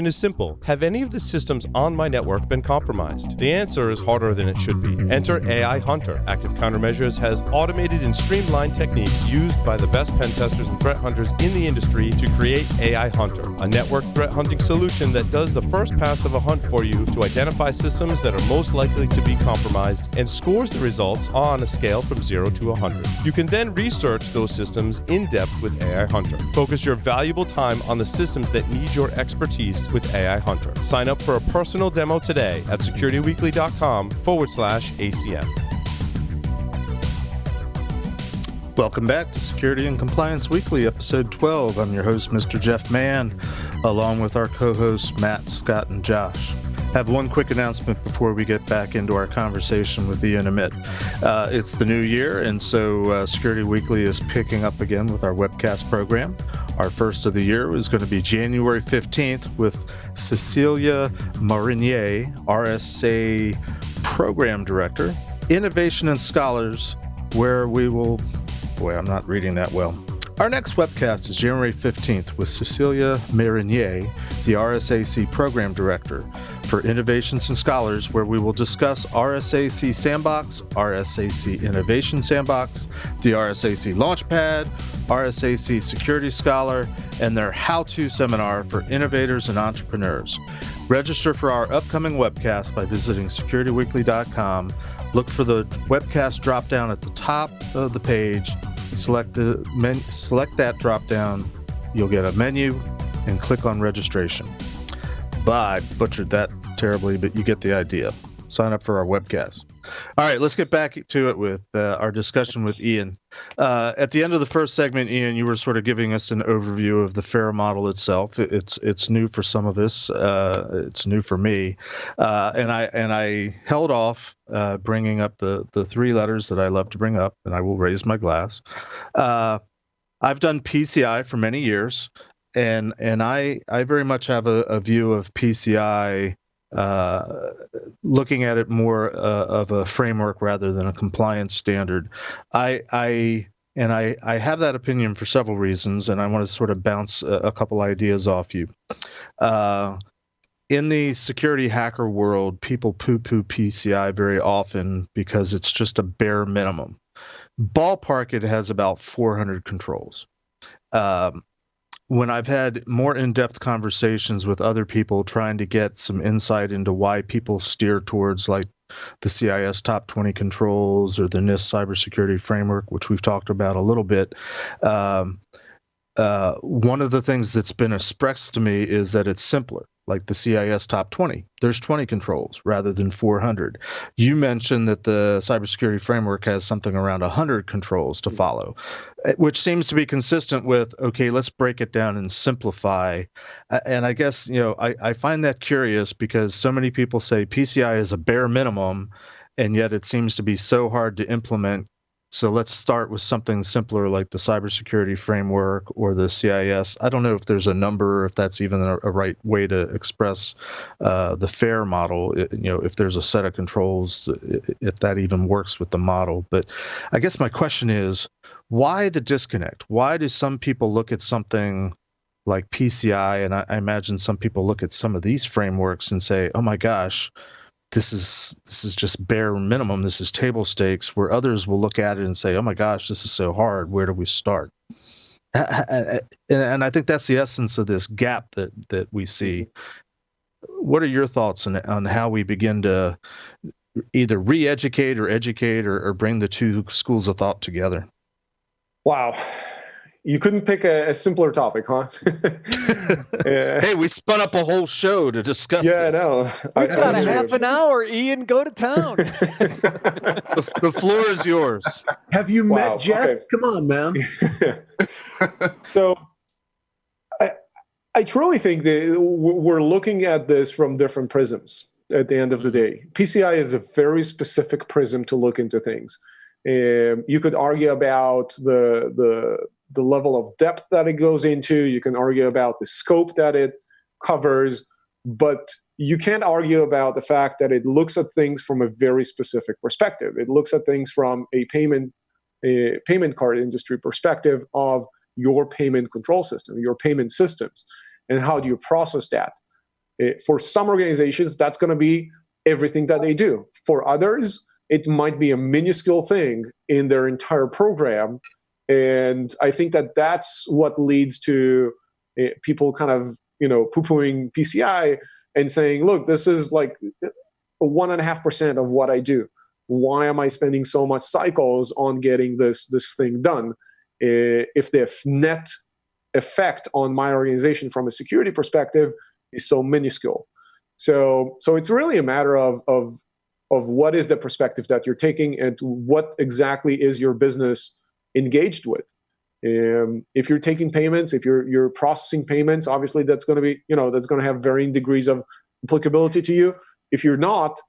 Is simple. Have any of the systems on my network been compromised? The answer is harder than it should be. Enter AI Hunter. Active Countermeasures has automated and streamlined techniques used by the best pen testers and threat hunters in the industry to create AI Hunter, a network threat hunting solution that does the first pass of a hunt for you to identify systems that are most likely to be compromised and scores the results on a scale from 0 to 100. You can then research those systems in depth with AI Hunter. Focus your valuable time on the systems that need your expertise with AI Hunter. Sign up for a personal demo today at securityweekly.com/ACM. Welcome back to Security and Compliance Weekly, episode 12. I'm your host, Mr. Jeff Mann, along with our co-hosts, Matt, Scott, and Josh. I have one quick announcement before we get back into our conversation with Ian and Amit. It's the new year, and so Security Weekly is picking up again with our webcast program. Our first of the year is going to be January 15th with Cecilia Marinier, RSA Program Director, Innovation and Scholars, where we will... Boy, I'm not reading that well. Our next webcast is January 15th with Cecilia Marinier, the RSAC Program Director for Innovations and Scholars, where we will discuss RSAC Sandbox, RSAC Innovation Sandbox, the RSAC Launchpad, RSAC Security Scholar, and their how-to seminar for innovators and entrepreneurs. Register for our upcoming webcast by visiting securityweekly.com. Look for the webcast drop-down at the top of the page. Select that drop-down. You'll get a menu and click on registration. I butchered that terribly, but you get the idea. Sign up for our webcast. All right, let's get back to it with our discussion with Ian. At the end of the first segment, Ian, you were sort of giving us an overview of the FAIR model itself. It's new for some of us. It's new for me, and I held off bringing up the three letters that I love to bring up, and I will raise my glass. I've done PCI for many years, and I very much have a view of PCI. Looking at it more of a framework rather than a compliance standard. I have that opinion for several reasons, and I want to sort of bounce a couple ideas off you. In the security hacker world, people poo-poo PCI very often because it's just a bare minimum. Ballpark, it has about 400 controls. When I've had more in-depth conversations with other people trying to get some insight into why people steer towards like the CIS top 20 controls or the NIST cybersecurity framework, which we've talked about a little bit, one of the things that's been expressed to me is that it's simpler, like the CIS top 20. There's 20 controls rather than 400. You mentioned that the cybersecurity framework has something around 100 controls to follow, which seems to be consistent with, okay, let's break it down and simplify. And I guess, I find that curious because so many people say PCI is a bare minimum, and yet it seems to be so hard to implement. So let's start with something simpler like the cybersecurity framework or the CIS. I don't know if there's a number, if that's even a right way to express the FAIR model, if there's a set of controls, if that even works with the model. But I guess my question is, why the disconnect? Why do some people look at something like PCI, and I imagine some people look at some of these frameworks and say, oh my gosh, this is just bare minimum. This is table stakes, where others will look at it and say, oh my gosh, this is so hard. Where do we start? And I think that's the essence of this gap that we see. What are your thoughts on how we begin to either re-educate or educate or bring the two schools of thought together? Wow. You couldn't pick a simpler topic, huh? Hey, we spun up a whole show to discuss this. I know. We've got a half an hour, Ian. Go to town. The floor is yours. Have you met Jeff? Okay. Come on, man. So I truly think that we're looking at this from different prisms at the end of the day. PCI is a very specific prism to look into things. You could argue about the level of depth that it goes into. You can argue about the scope that it covers, but you can't argue about the fact that it looks at things from a very specific perspective. It looks at things from a payment card industry perspective of your payment control system, your payment systems, and how do you process that? For some organizations, that's going to be everything that they do. For others, it might be a minuscule thing in their entire program. And I think that that's what leads to people kind of, poo-pooing PCI and saying, look, this is like 1.5% of what I do. Why am I spending so much cycles on getting this thing done? If the net effect on my organization from a security perspective is so minuscule. So it's really a matter of what is the perspective that you're taking and what exactly is your business engaged with. If you're taking payments, if you're processing payments, obviously that's going to be, that's going to have varying degrees of applicability to you. If you're not,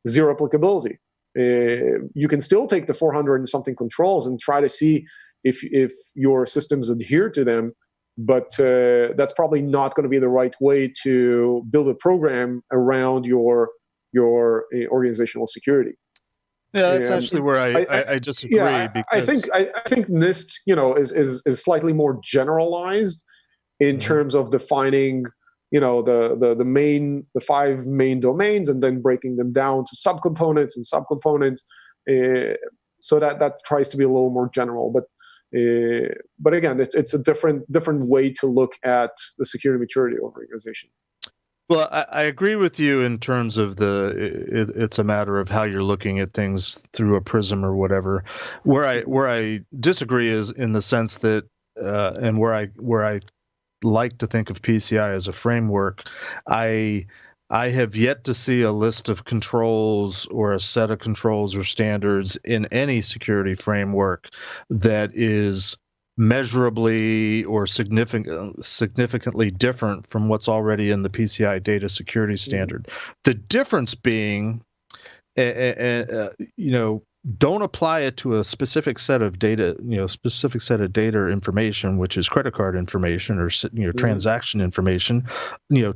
zero applicability. You can still take the 400 and something controls and try to see if your systems adhere to them, but that's probably not going to be the right way to build a program around your organizational security. Yeah, that's actually where I disagree. Yeah, because I think NIST, is slightly more generalized in terms of defining, the 5 main domains and then breaking them down to subcomponents and subcomponents. So that tries to be a little more general, but again, it's a different way to look at the security maturity of organization. Well, I agree with you in terms of it's a matter of how you're looking at things through a prism or whatever. Where I disagree is in the sense that, and where I like to think of PCI as a framework, I have yet to see a list of controls or a set of controls or standards in any security framework that is measurably or significantly different from what's already in the PCI data security standard. The difference being, don't apply it to a specific set of data, specific set of data or information, which is credit card information or transaction information.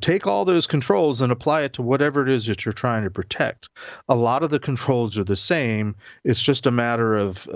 Take all those controls and apply it to whatever it is that you're trying to protect. A lot of the controls are the same. It's just a matter of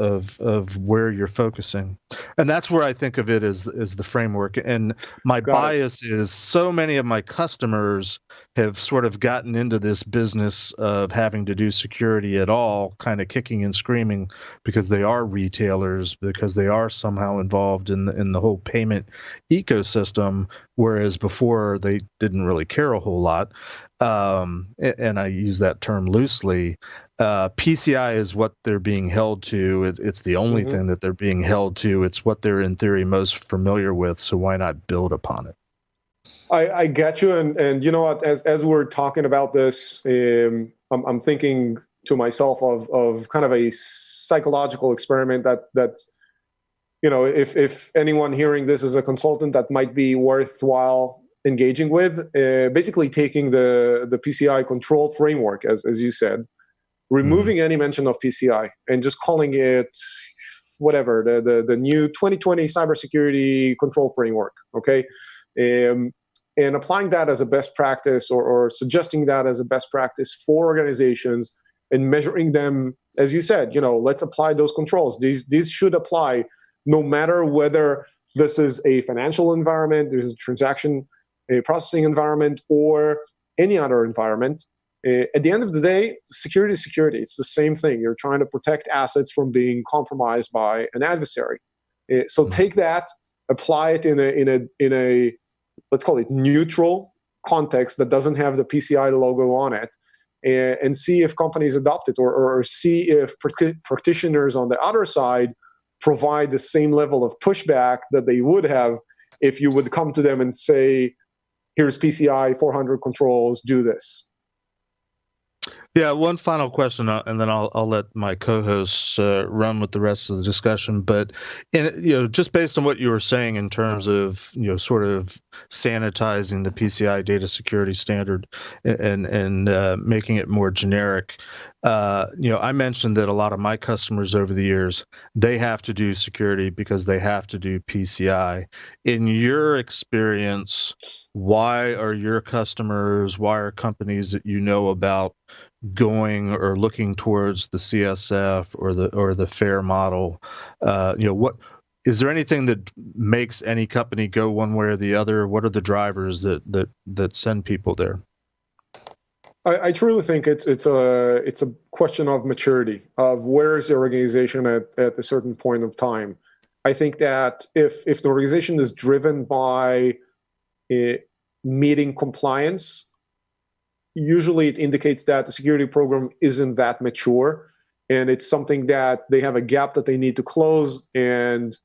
where you're focusing, and that's where I think of it as the framework. And my bias is so many of my customers have sort of gotten into this business of having to do security at all, kind of kicking and screaming because they are retailers, because they are somehow involved in the whole payment ecosystem, whereas before they didn't really care a whole lot. And I use that term loosely. PCI is what they're being held to. It's the only thing that they're being held to. It's what they're in theory most familiar with. So why not build upon it? I get you, and you know what? As we're talking about this, I'm thinking to myself of kind of a psychological experiment that if anyone hearing this is a consultant, that might be worthwhile engaging with. Basically, taking the PCI control framework, as you said, removing any mention of PCI and just calling it whatever the new 2020 cybersecurity control framework. Okay. And applying that as a best practice or suggesting that as a best practice for organizations and measuring them, as you said, let's apply those controls. These should apply no matter whether this is a financial environment, there's a transaction processing environment, or any other environment. At the end of the day, security is security. It's the same thing. You're trying to protect assets from being compromised by an adversary. So take that, apply it in a let's call it neutral context that doesn't have the PCI logo on it, and see if companies adopt it, or see if practitioners on the other side provide the same level of pushback that they would have if you would come to them and say, here's PCI 400 controls, do this. Yeah, one final question, and then I'll let my co-hosts run with the rest of the discussion. But just based on what you were saying in terms of sort of sanitizing the PCI data security standard and making it more generic, I mentioned that a lot of my customers over the years, they have to do security because they have to do PCI. In your experience, why are your customers, why are companies that you know about going or looking towards the CSF or the FAIR model? What is there anything that makes any company go one way or the other? What are the drivers that send people there? I truly think it's a question of maturity, of where is the organization at a certain point of time. I think that if the organization is driven by meeting compliance, usually it indicates that the security program isn't that mature, and it's something that they have a gap that they need to close, and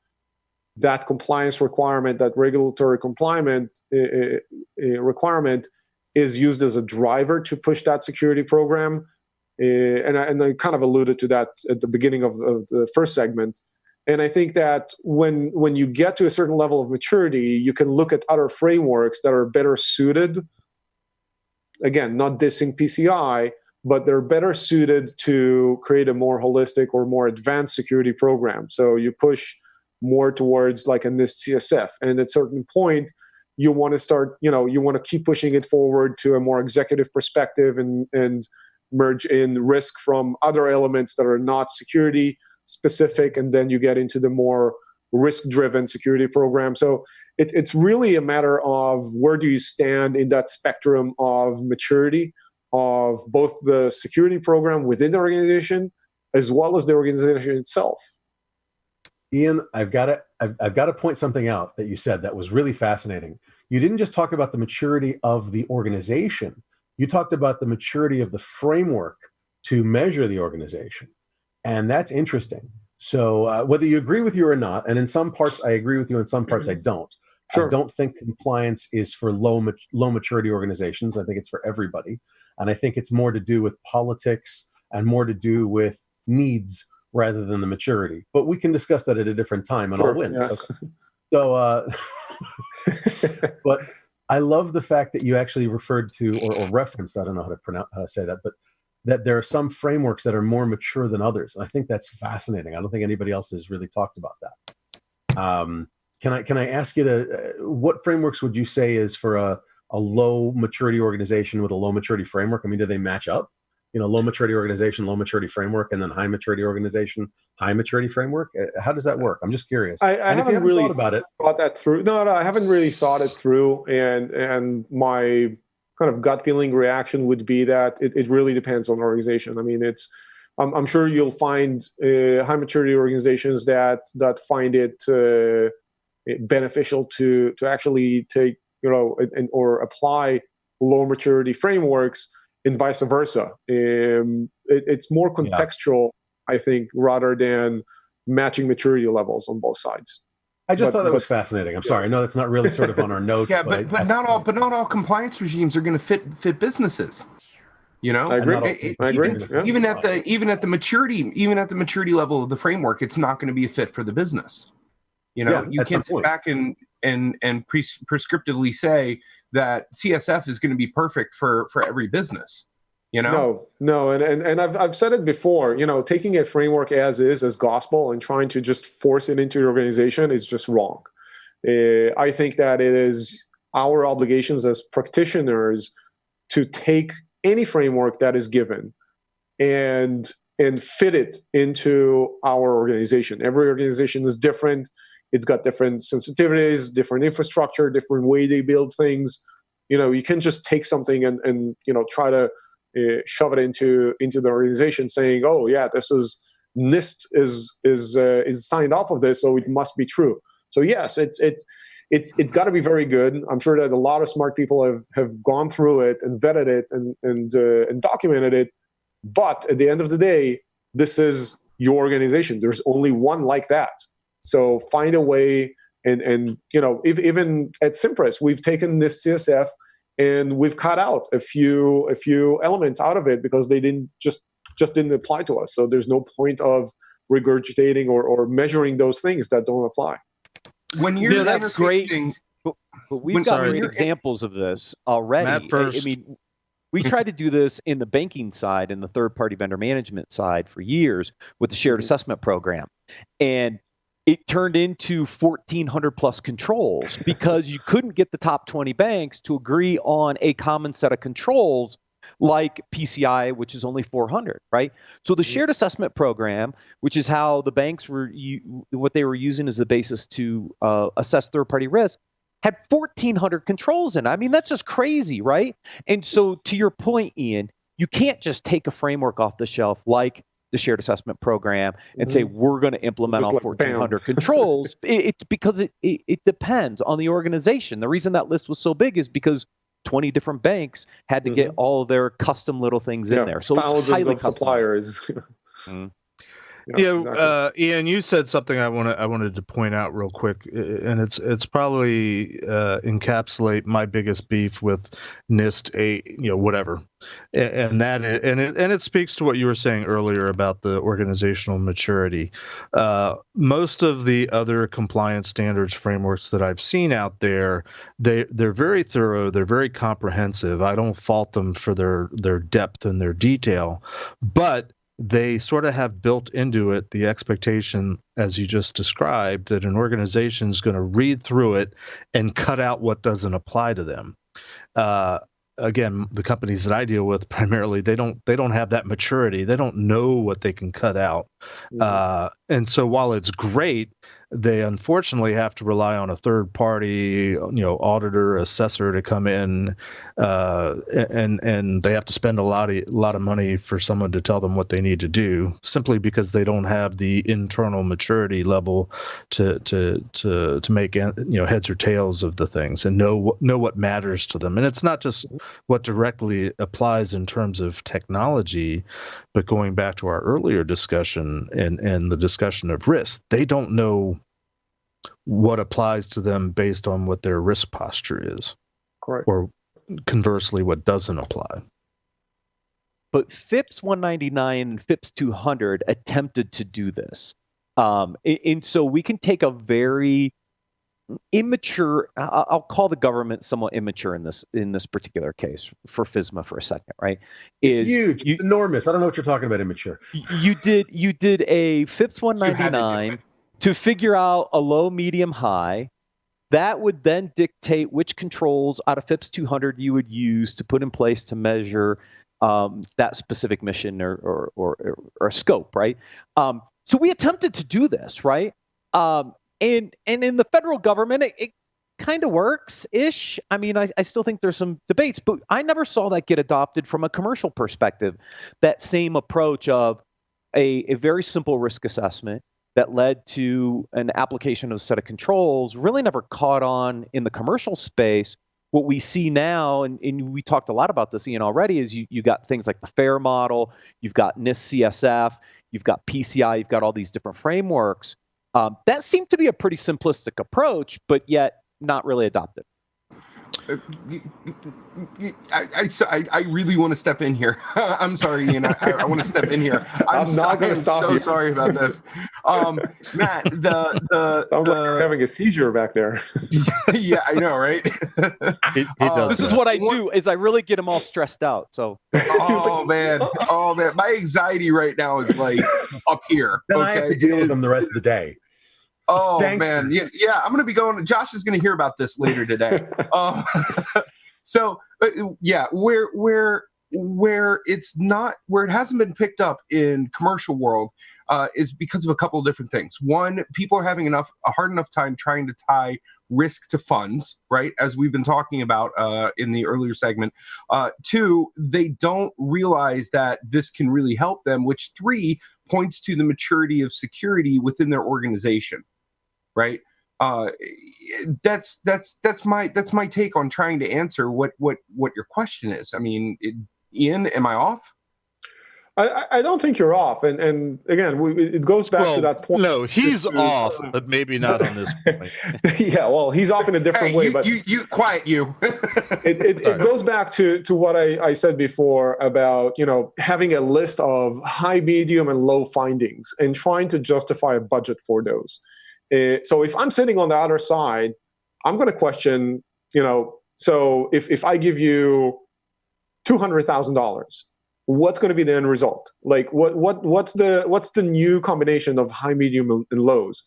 that compliance requirement, that regulatory requirement is used as a driver to push that security program. And I kind of alluded to that at the beginning of the first segment. And I think that when you get to a certain level of maturity, you can look at other frameworks that are better suited. Again, not dissing PCI, but they're better suited to create a more holistic or more advanced security program. So you push more towards like a NIST CSF. And at a certain point, you want to start, you want to keep pushing it forward to a more executive perspective and merge in risk from other elements that are not security specific. And then you get into the more risk-driven security program. So it's really a matter of where do you stand in that spectrum of maturity of both the security program within the organization as well as the organization itself. Ian, I've got to point something out that you said that was really fascinating. You didn't just talk about the maturity of the organization. You talked about the maturity of the framework to measure the organization. And that's interesting. So whether you agree with you or not, and in some parts I agree with you, in some parts I don't. Sure. I don't think compliance is for low maturity organizations. I think it's for everybody. And I think it's more to do with politics and more to do with needs rather than the maturity. But we can discuss that at a different time, and I'll win. Yeah. Okay. So, but I love the fact that you actually referred to or referenced, I don't know how to say that, but that there are some frameworks that are more mature than others. And I think that's fascinating. I don't think anybody else has really talked about that. Can I ask you what frameworks would you say is for a low maturity organization with a low maturity framework? I mean, do they match up? Low maturity organization, low maturity framework, and then high maturity organization, high maturity framework. How does that work? I'm just curious. I haven't really thought about it. Thought that through. No, I haven't really thought it through. And my kind of gut feeling reaction would be that it really depends on the organization. I mean, I'm sure you'll find high maturity organizations that find it beneficial to actually take or apply low maturity frameworks. And vice versa. It's more contextual, I think, rather than matching maturity levels on both sides. I just thought that was fascinating. I'm sorry. I know that's not really sort of on our notes. Yeah, but not all compliance regimes are going to fit businesses. I agree. Even at the maturity level of the framework, it's not going to be a fit for the business. You can't sit back and prescriptively say that CSF is going to be perfect for every business. No, and I've said it before. Taking a framework as is, as gospel, and trying to just force it into your organization is just wrong. I think that it is our obligations as practitioners to take any framework that is given and fit it into our organization. Every organization is different. It's got different sensitivities, different infrastructure, different way they build things. You can just take something and try to shove it into the organization, saying, "Oh yeah, this is NIST is signed off of this, so it must be true." So yes, it's got to be very good. I'm sure that a lot of smart people have gone through it and vetted it and documented it. But at the end of the day, this is your organization. There's only one like that. So find a way, and even at Cimpress, we've taken this CSF and we've cut out a few elements out of it because they didn't didn't apply to us. So there's no point of regurgitating or measuring those things that don't apply. When you're that's great, but we've got great examples of this already. Matt first. I mean, we tried to do this in the banking side and the third-party vendor management side for years with the shared assessment program, and it turned into 1,400 plus controls because you couldn't get the top 20 banks to agree on a common set of controls like PCI, which is only 400, right? So the shared assessment program, which is how the banks what they were using as the basis to assess third-party risk, had 1,400 controls in it. I mean, that's just crazy, right? And so to your point, Ian, you can't just take a framework off the shelf like the shared assessment program and say, we're going to implement all 1,400 controls. It's because it depends on the organization. The reason that list was so big is because 20 different banks had to get all of their custom little things in there. So thousands of suppliers. Ian, you said something I wanted to point out real quick, and it's probably encapsulate my biggest beef with NIST, whatever, and it speaks to what you were saying earlier about the organizational maturity. Most of the other compliance standards frameworks that I've seen out there, they're very thorough, they're very comprehensive. I don't fault them for their depth and their detail, but they sort of have built into it the expectation, as you just described, that an organization is going to read through it and cut out what doesn't apply to them. Again, the companies that I deal with primarily, they don't have that maturity. They don't know what they can cut out. And so while it's great, they unfortunately have to rely on a third party, auditor, assessor to come in, and they have to spend a lot of money for someone to tell them what they need to do, simply because they don't have the internal maturity level to make heads or tails of the things and know what matters to them. And it's not just what directly applies in terms of technology, but going back to our earlier discussion and the discussion of risk, they don't know what applies to them based on what their risk posture is. Correct. Or conversely, what doesn't apply. But FIPS 199 and FIPS 200 attempted to do this. And so we can take a very immature, I'll call the government somewhat immature in this particular case for FISMA for a second, right? It's huge. It's enormous. I don't know what you're talking about, immature. You did a FIPS 199 to figure out a low, medium, high. That would then dictate which controls out of FIPS 200 you would use to put in place to measure that specific mission or scope, right? So we attempted to do this, right? And in the federal government, it kind of works-ish. I mean, I still think there's some debates, but I never saw that get adopted from a commercial perspective. That same approach of a very simple risk assessment that led to an application of a set of controls really never caught on in the commercial space. What we see now, and we talked a lot about this, Ian, already, is you got things like the FAIR model, you've got NIST CSF, you've got PCI, you've got all these different frameworks. That seemed to be a pretty simplistic approach, but yet not really adopted. I really want to step in here. I'm sorry, Ian. I want to step in here. I'm not going to stop you. I'm so sorry about this. Matt, sounds like you're having a seizure back there. Yeah, I know, right? He does this is what I do, is I really get him all stressed out. So. Oh man, my anxiety right now is like up here. Then I have to deal with them the rest of the day. Oh, man. Yeah, I'm going to be going. Josh is going to hear about this later today. So, yeah, where it's not, where it hasn't been picked up in commercial world is because of a couple of different things. One, people are having a hard enough time trying to tie risk to funds, right? As we've been talking about in the earlier segment. Two, they don't realize that this can really help them, which three points to the maturity of security within their organization. Right. That's my take on trying to answer what your question is. I mean, Ian, am I off? I don't think you're off. And again, it goes back to that point. No, he's off, but maybe not on this point. Yeah, well, he's off in a different way. But you quiet you. it goes back to what I said before about, having a list of high, medium, and low findings and trying to justify a budget for those. So if I'm sitting on the other side, I'm going to question, so if I give you $200,000, what's going to be the end result? Like what's the new combination of high, medium, and lows?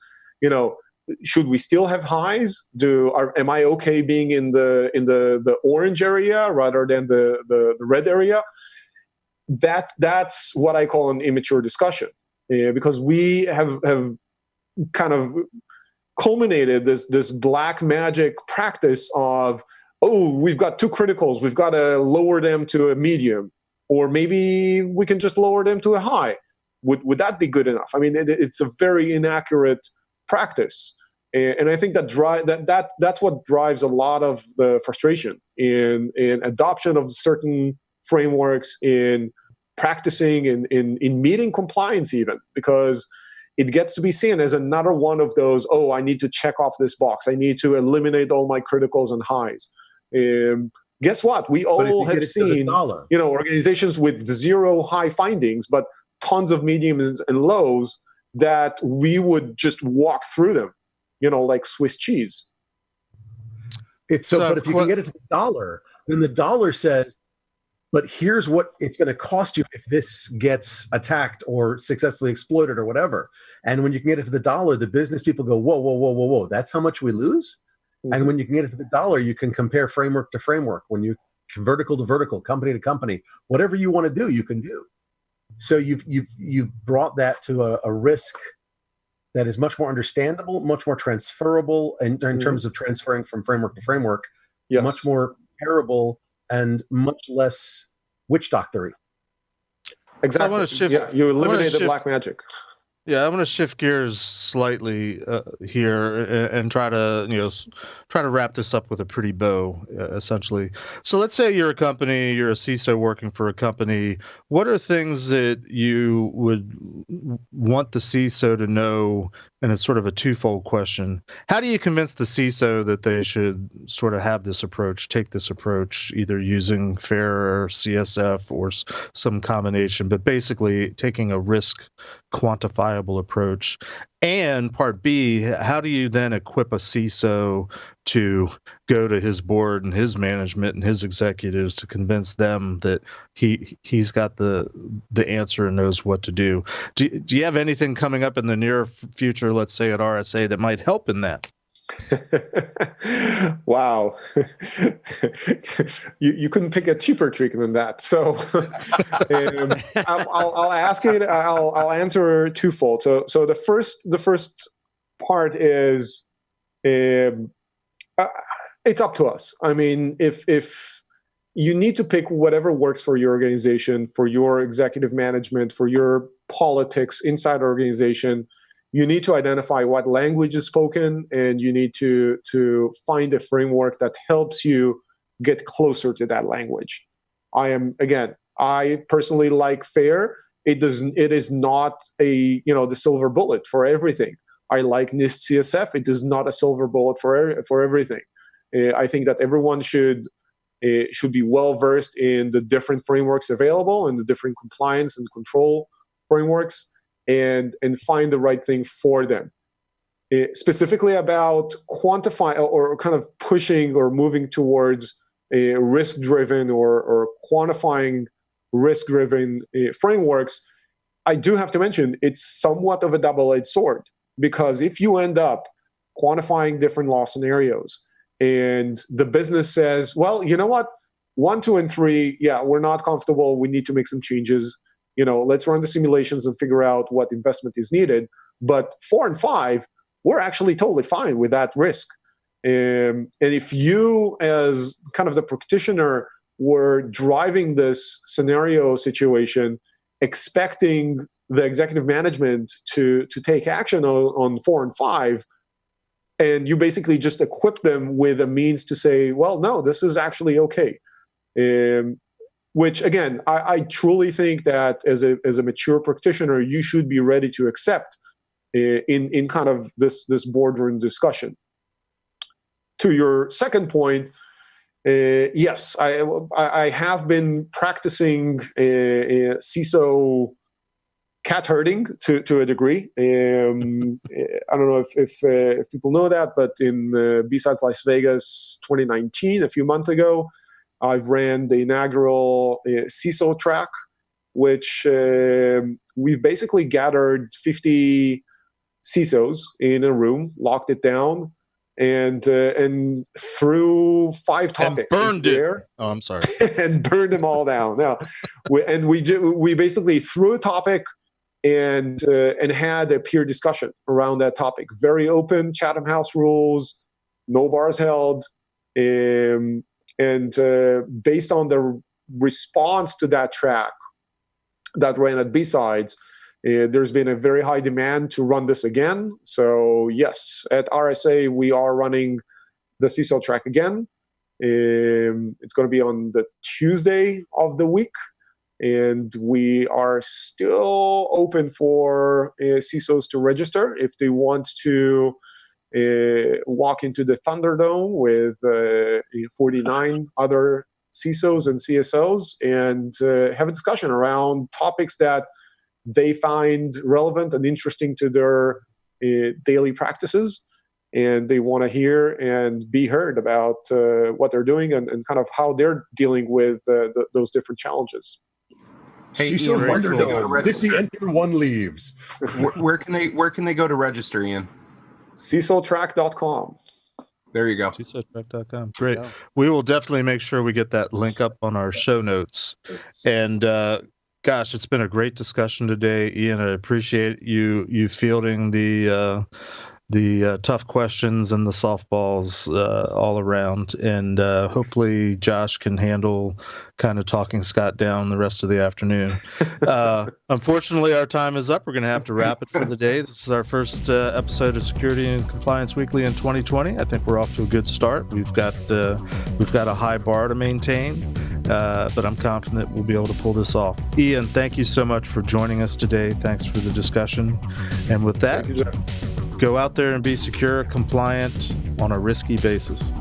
Should we still have highs? Am I okay being in the orange area rather than the red area? That's what I call an immature discussion, because we have kind of culminated this black magic practice of, oh, we've got two criticals, we've got to lower them to a medium, or maybe we can just lower them to a high. Would that be good enough? I mean, it's a very inaccurate practice, and I think that's what drives a lot of the frustration in adoption of certain frameworks, in practicing, in meeting compliance, even because it gets to be seen as another one of those, oh, I need to check off this box, I need to eliminate all my criticals and highs. Guess what? We all have seen, organizations with zero high findings, but tons of mediums and lows that we would just walk through them, like Swiss cheese. But if you can get it to the dollar, then the dollar says, but here's what it's going to cost you if this gets attacked or successfully exploited or whatever. And when you can get it to the dollar, the business people go, whoa, that's how much we lose? Mm-hmm. And when you can get it to the dollar, you can compare framework to framework. When you vertical to vertical, company to company, whatever you want to do, you can do. So you've brought that to a risk that is much more understandable, much more transferable in terms of transferring from framework to framework, much more comparable, and much less witch doctory. Exactly. You eliminate the black magic. Yeah, I want to shift gears slightly here and try to wrap this up with a pretty bow, essentially. So let's say you're a company, you're a CISO working for a company. What are things that you would want the CISO to know? And it's sort of a twofold question. How do you convince the CISO that they should sort of have this approach, take this approach, either using FAIR or CSF or some combination, but basically taking a risk quantifiable approach? And part B, how do you then equip a CISO to go to his board and his management and his executives to convince them that he's got the answer and knows what to do? Do you have anything coming up in the near future, let's say at RSA, that might help in that? Wow. You couldn't pick a cheaper trick than that. So I'll ask it. I'll answer twofold. So the first part is it's up to us. I mean, if you need to pick whatever works for your organization, for your executive management, for your politics inside the organization, you need to identify what language is spoken, and you need to find a framework that helps you get closer to that language. I personally like FAIR. It is not the silver bullet for everything. I like NIST CSF. It is not a silver bullet for everything. I think that everyone should be well versed in the different frameworks available and the different compliance and control frameworks, and find the right thing for them. Specifically about quantify or kind of pushing or moving towards a risk-driven or quantifying risk-driven frameworks, I do have to mention it's somewhat of a double-edged sword, because if you end up quantifying different loss scenarios and the business says, well, you know what, 1, 2, and 3, we're not comfortable, we need to make some changes, let's run the simulations and figure out what investment is needed. But 4 and 5, we're actually totally fine with that risk. And if you, as kind of the practitioner, were driving this scenario situation, expecting the executive management to take action on 4 and 5, and you basically just equip them with a means to say, well, no, this is actually okay. Which, again, I truly think that as a mature practitioner, you should be ready to accept in kind of this boardroom discussion. To your second point, yes, I have been practicing CISO cat herding to a degree. I don't know if people know that, but in B-Sides Las Vegas 2019, a few months ago, I've ran the inaugural CISO track, which we've basically gathered 50 CISOs in a room, locked it down, and threw 5 topics and burned there. Oh, I'm sorry. And burned them all down. Now, we basically threw a topic and had a peer discussion around that topic. Very open, Chatham House rules, no bars held, and based on the response to that track that ran at B-Sides, there's been a very high demand to run this again. So yes, at RSA, we are running the CISO track again. It's going to be on the Tuesday of the week. And we are still open for CISOs to register if they want to walk into the Thunderdome with 49 other CISOs and CSOs and have a discussion around topics that they find relevant and interesting to their daily practices. And they want to hear and be heard about what they're doing and kind of how they're dealing with those different challenges. Hey, CISO Thunderdome, 50 enter, 1 leaves. Where can they go to register, Ian? CISOtrack.com. There you go. CISOtrack.com. Great. We will definitely make sure we get that link up on our show notes. And gosh, it's been a great discussion today, Ian. I appreciate you fielding the tough questions and the softballs all around. And hopefully Josh can handle kind of talking Scott down the rest of the afternoon. Unfortunately, our time is up. We're going to have to wrap it for the day. This is our first episode of Security and Compliance Weekly in 2020. I think we're off to a good start. We've got a high bar to maintain, but I'm confident we'll be able to pull this off. Ian, thank you so much for joining us today. Thanks for the discussion. And with that, go out there and be secure, compliant on a risky basis.